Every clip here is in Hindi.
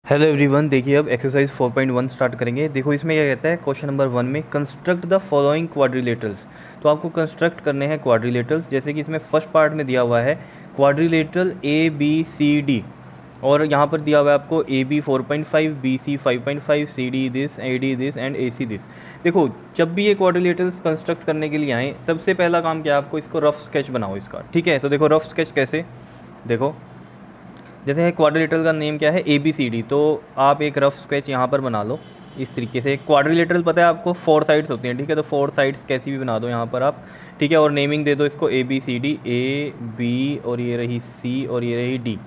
हेलो एवरीवन, देखिए अब एक्सरसाइज 4.1 स्टार्ट करेंगे। देखो इसमें क्या कहता है, क्वेश्चन नंबर 1 में कंस्ट्रक्ट द फॉलोइंग क्वाड्रिलेटरल्स। तो आपको कंस्ट्रक्ट करने हैं क्वाड्रिलेटरल्स, जैसे कि इसमें फर्स्ट पार्ट में दिया हुआ है quadrilateral A B C D, और यहाँ पर दिया हुआ है आपको A B 4.5, B C 5.5, C D this, A D this and A C this. देखो जब भी ये क्वाड्रिलेटरल्स कंस्ट्रक्ट करने के लिए आए, सबसे पहला काम क्या है, आपको इसको रफ स्केच बनाओ इसका। ठीक है, तो देखो रफ स्केच कैसे, देखो जैसे है क्वाड्रिलेटरल का नेम क्या है, ए बी सी डी, तो आप एक रफ स्केच यहाँ पर बना लो इस तरीके से। क्वाड्रिलेटरल पता है आपको 4 साइड्स होती हैं, ठीक है, तो 4 साइड्स कैसी भी बना दो यहाँ पर आप, ठीक है, और नेमिंग दे दो इसको A B C D, A B और ये रही सी और ये रही डी।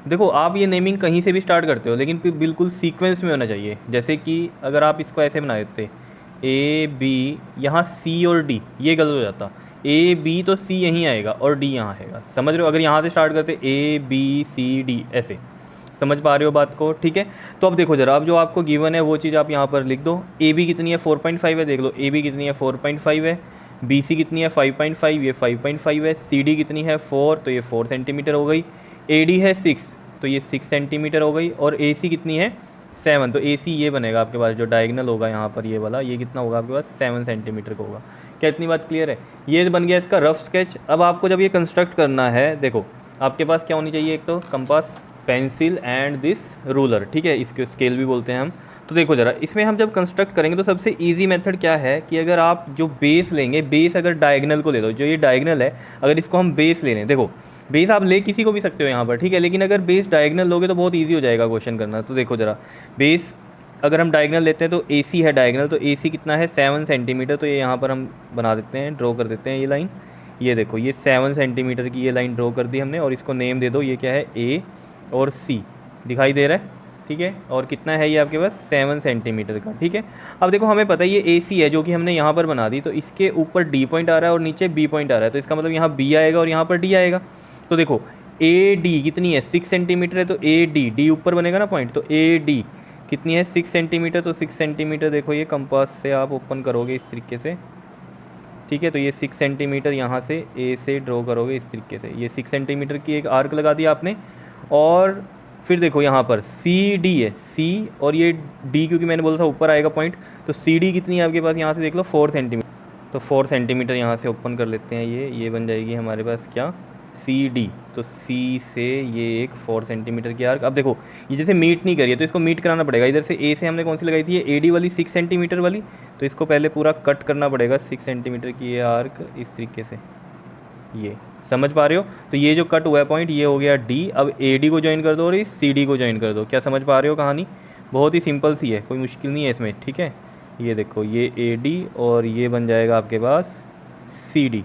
देखो आप ये नेमिंग कहीं से भी स्टार्ट करते हो, लेकिन फिर बिल्कुल सीक्वेंस में होना चाहिए। जैसे कि अगर आप इसको ऐसे बना देते ए बी, यहाँ सी और डी, ये गलत हो जाता, ए बी तो सी यहीं आएगा और डी यहाँ आएगा, समझ रहे हो। अगर यहाँ से स्टार्ट करते ए बी सी डी ऐसे, समझ पा रहे हो बात को, ठीक है। तो अब देखो जरा, अब जो आपको गिवन है वो चीज़ आप यहाँ पर लिख दो। ए बी कितनी है 4.5 है, देख लो ए बी कितनी है 4.5 है, बी सी कितनी है 5.5, ये 5.5 है, सी डी कितनी है 4, तो ये 4 सेंटीमीटर हो गई, ए डी है 6, तो ये 6 सेंटीमीटर हो गई, और ए सी कितनी है 7, तो ए सी ये बनेगा आपके पास, जो डायगनल होगा यहाँ पर ये वाला, ये कितना होगा आपके पास 7 सेंटीमीटर का होगा। क्या इतनी बात क्लियर है? ये बन गया इसका रफ स्केच। अब आपको जब ये कंस्ट्रक्ट करना है, देखो आपके पास क्या होनी चाहिए, एक तो compass, pencil and this ruler, ठीक है, इसको स्केल भी बोलते हैं हम। तो देखो ज़रा, इसमें हम जब कंस्ट्रक्ट करेंगे तो सबसे इजी मेथड क्या है कि अगर आप जो बेस लेंगे, बेस अगर डायगनल को ले लो, जो ये डायगनल है अगर इसको हम बेस ले लें, देखो बेस आप ले किसी को भी सकते हो यहाँ पर, ठीक है, लेकिन अगर बेस डायगनल लोगे तो बहुत ईजी हो जाएगा क्वेश्चन करना। तो देखो ज़रा, बेस अगर हम डायगनल लेते हैं तो ए सी है डायगनल, तो ए सी कितना है 7 सेंटीमीटर, तो ये यहाँ पर हम बना देते हैं, ड्रॉ कर देते हैं ये लाइन। ये देखो ये 7 सेंटीमीटर की ये लाइन ड्रॉ कर दी हमने, और इसको नेम दे दो, ये क्या है ए और सी, दिखाई दे रहा है, ठीक है। और कितना है ये आपके पास 7 सेंटीमीटर का, ठीक है। अब देखो हमें पता है ये ए सी है जो कि हमने यहाँ पर बना दी, तो इसके ऊपर डी पॉइंट आ रहा है और नीचे बी पॉइंट आ रहा है, तो इसका मतलब यहाँ बी आएगा और यहाँ पर डी आएगा। तो देखो ए डी कितनी है 6 सेंटीमीटर है, तो ए डी, डी ऊपर बनेगा ना पॉइंट, तो ए डी कितनी है 6 सेंटीमीटर, तो 6 सेंटीमीटर देखो ये कंपास से आप ओपन करोगे इस तरीके से, ठीक है, तो ये 6 सेंटीमीटर यहाँ से ए से ड्रॉ करोगे इस तरीके से, ये 6 सेंटीमीटर की एक आर्क लगा दिया आपने। और फिर देखो यहाँ पर सी डी है, सी और ये डी, क्योंकि मैंने बोला था ऊपर आएगा पॉइंट, तो सी डी कितनी है आपके पास, यहाँ से देख लो 4 सेंटीमीटर, तो 4 सेंटीमीटर यहाँ से ओपन कर लेते हैं, ये बन जाएगी हमारे पास क्या सी डी, तो सी से ये एक 4 सेंटीमीटर की आर्क। अब देखो ये जैसे मीट नहीं करी है तो इसको मीट कराना पड़ेगा। इधर से ए से हमने कौन सी लगाई थी, ये ए डी वाली 6 सेंटीमीटर वाली, तो इसको पहले पूरा कट करना पड़ेगा 6 सेंटीमीटर की ये आर्क इस तरीके से, ये समझ पा रहे हो। तो ये जो कट हुआ है पॉइंट ये हो गया डी। अब ए डी को ज्वाइन कर दो और इस सी डी को ज्वाइन कर दो। क्या समझ पा रहे हो कहानी? बहुत ही सिंपल सी है, कोई मुश्किल नहीं है इसमें, ठीक है। ये देखो ये ए डी और ये बन जाएगा आपके पास सी डी,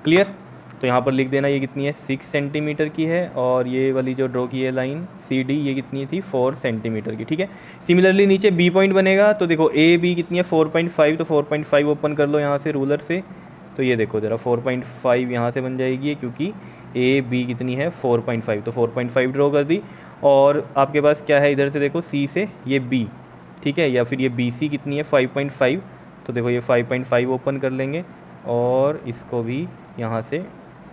क्लियर। तो यहाँ पर लिख देना ये कितनी है 6 सेंटीमीटर की है, और ये वाली जो ड्रॉ की है लाइन सी डी ये कितनी थी 4 सेंटीमीटर की, ठीक है। सिमिलरली नीचे बी पॉइंट बनेगा, तो देखो ए बी कितनी है 4.5, तो 4.5 ओपन कर लो यहाँ से रूलर से, तो ये देखो ज़रा 4.5 यहाँ से बन जाएगी, क्योंकि ए बी कितनी है 4.5, तो 4.5 ड्रॉ कर दी। और आपके पास क्या है, इधर से देखो सी से ये बी, ठीक है, या फिर ये बी सी कितनी है 5.5, तो देखो ये 5.5 ओपन कर लेंगे और इसको भी यहाँ से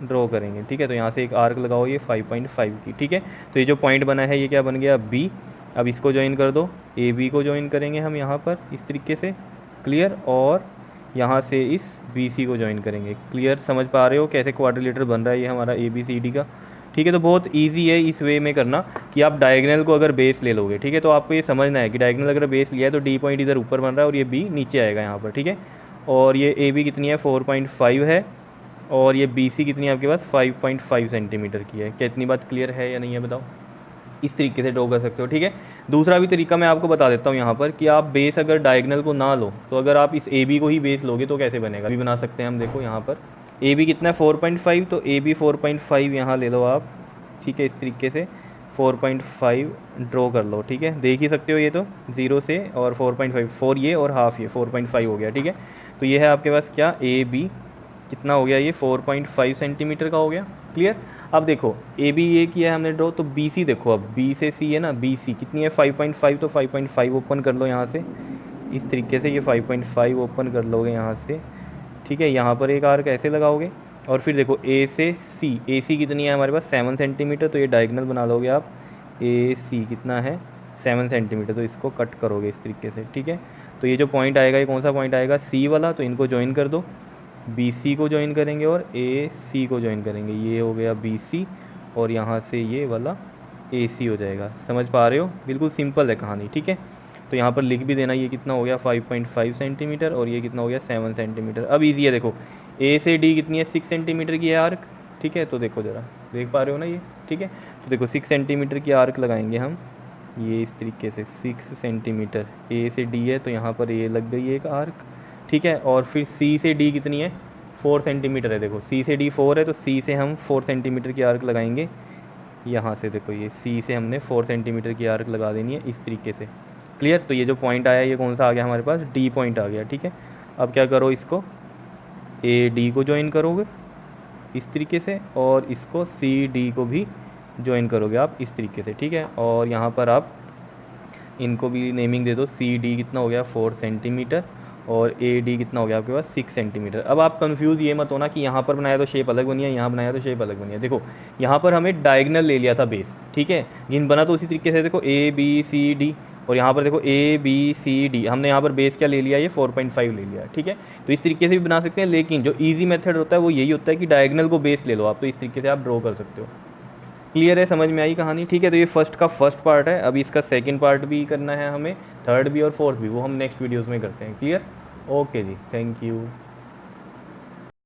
ड्रॉ करेंगे, ठीक है। तो यहाँ से एक आर्क लगाओ ये 5.5 की, ठीक है। तो ये जो पॉइंट बना है ये क्या बन गया बी। अब इसको ज्वाइन कर दो, ए बी को ज्वाइन करेंगे हम यहाँ पर इस तरीके से, क्लियर, और यहाँ से इस बी सी को ज्वाइन करेंगे, क्लियर। समझ पा रहे हो कैसे क्वाड्रिलेटर बन रहा है ये हमारा ए बी सी डी का, ठीक है। तो बहुत ईजी है इस वे में करना कि आप डायगनल को अगर बेस ले लोगे, ठीक है, तो आपको ये समझना है कि डायगनल अगर बेस लिया है तो डी पॉइंट इधर ऊपर बन रहा है और ये बी नीचे आएगा यहाँ पर, ठीक है। और ये ए बी कितनी है 4.5 है, और ये बी सी कितनी है आपके पास 5.5 सेंटीमीटर की है। क्या इतनी बात क्लियर है या नहीं है बताओ? इस तरीके से ड्रॉ कर सकते हो, ठीक है। दूसरा भी तरीका मैं आपको बता देता हूँ यहाँ पर कि आप बेस अगर डायगनल को ना लो, तो अगर आप इस ए बी को ही बेस लोगे तो कैसे बनेगा, भी बना सकते हैं हम। देखो यहाँ पर ए बी कितना है 4.5, तो ए बी 4.5 यहाँ ले लो आप, ठीक है, इस तरीके से 4.5 ड्रॉ कर लो, ठीक है। देख ही सकते हो ये तो 0 से और 4.5, 4 ये और हाफ ये 4.5 हो गया, ठीक है। तो ये है आपके पास क्या ए बी कितना हो गया, ये 4.5 सेंटीमीटर का हो गया, क्लियर। अब देखो ए बी ये किया है हमने ड्रॉ, तो बी सी देखो, अब बी से सी है ना, बी सी कितनी है 5.5, तो 5.5 ओपन कर लो यहाँ से इस तरीके से, ये 5.5 ओपन कर लोगे यहाँ से, ठीक है। यहाँ पर एक आर्क ऐसे लगाओगे, और फिर देखो ए से सी, ए सी कितनी है हमारे पास 7 सेंटीमीटर, तो ये डायगनल बना लोगे आप, ए सी कितना है 7 सेंटीमीटर, तो इसको कट करोगे इस तरीके से, ठीक है। तो ये जो पॉइंट आएगा ये कौन सा पॉइंट आएगा, सी वाला, तो इनको ज्वाइन कर दो, बी सी को ज्वाइन करेंगे और ए सी को ज्वाइन करेंगे, ये हो गया बी सी और यहाँ से ये वाला ए सी हो जाएगा। समझ पा रहे हो, बिल्कुल सिंपल है कहानी, ठीक है। तो यहाँ पर लिख भी देना, ये कितना हो गया 5.5 सेंटीमीटर और ये कितना हो गया 7 सेंटीमीटर। अब ईजी है, देखो ए से डी कितनी है 6 सेंटीमीटर की है आर्क, ठीक है। तो देखो ज़रा देख पा रहे हो ना ये, ठीक है। तो देखो 6 सेंटीमीटर की आर्क लगाएंगे हम, ये इस तरीके से 6 सेंटीमीटर, ए से डी है तो यहाँ पर ये लग गई एक आर्क, ठीक है। और फिर सी से डी कितनी है 4 सेंटीमीटर है, देखो सी से डी 4 है तो सी से हम 4 सेंटीमीटर की आर्क लगाएंगे यहाँ से, देखो ये सी से हमने 4 सेंटीमीटर की आर्क लगा देनी है इस तरीके से, क्लियर। तो ये जो पॉइंट आया ये कौन सा आ गया हमारे पास, डी पॉइंट आ गया, ठीक है। अब क्या करो, इसको ए डी को ज्वाइन करोगे इस तरीके से और इसको सी डी को भी ज्वाइन करोगे आप इस तरीके से, ठीक है। और यहाँ पर आप इनको भी नेमिंग दे दो, सी डी कितना हो गया 4 सेंटीमीटर और ए डी कितना हो गया आपके पास 6 सेंटीमीटर। अब आप कंफ्यूज ये मत होना कि यहाँ पर बनाया तो शेप अलग बनी है, यहाँ बनाया तो शेप अलग बनी है। देखो यहाँ पर हमें डायगनल ले लिया था बेस, ठीक है, जिन बना तो उसी तरीके से, देखो ए बी सी डी और यहाँ पर देखो ए बी सी डी, हमने यहाँ पर बेस क्या ले लिया, ये 4.5 ले लिया, ठीक है। तो इस तरीके से भी बना सकते हैं, लेकिन जो ईजी मेथड होता है वो यही होता है कि डायगनल को बेस ले लो आप, तो इस तरीके से आप ड्रॉ कर सकते हो। क्लियर है, समझ में आई कहानी, ठीक है। तो ये फर्स्ट का फर्स्ट पार्ट है, अभी इसका सेकंड पार्ट भी करना है हमें, थर्ड भी और फोर्थ भी, वो हम नेक्स्ट वीडियोस में करते हैं, क्लियर। ओके जी, थैंक यू।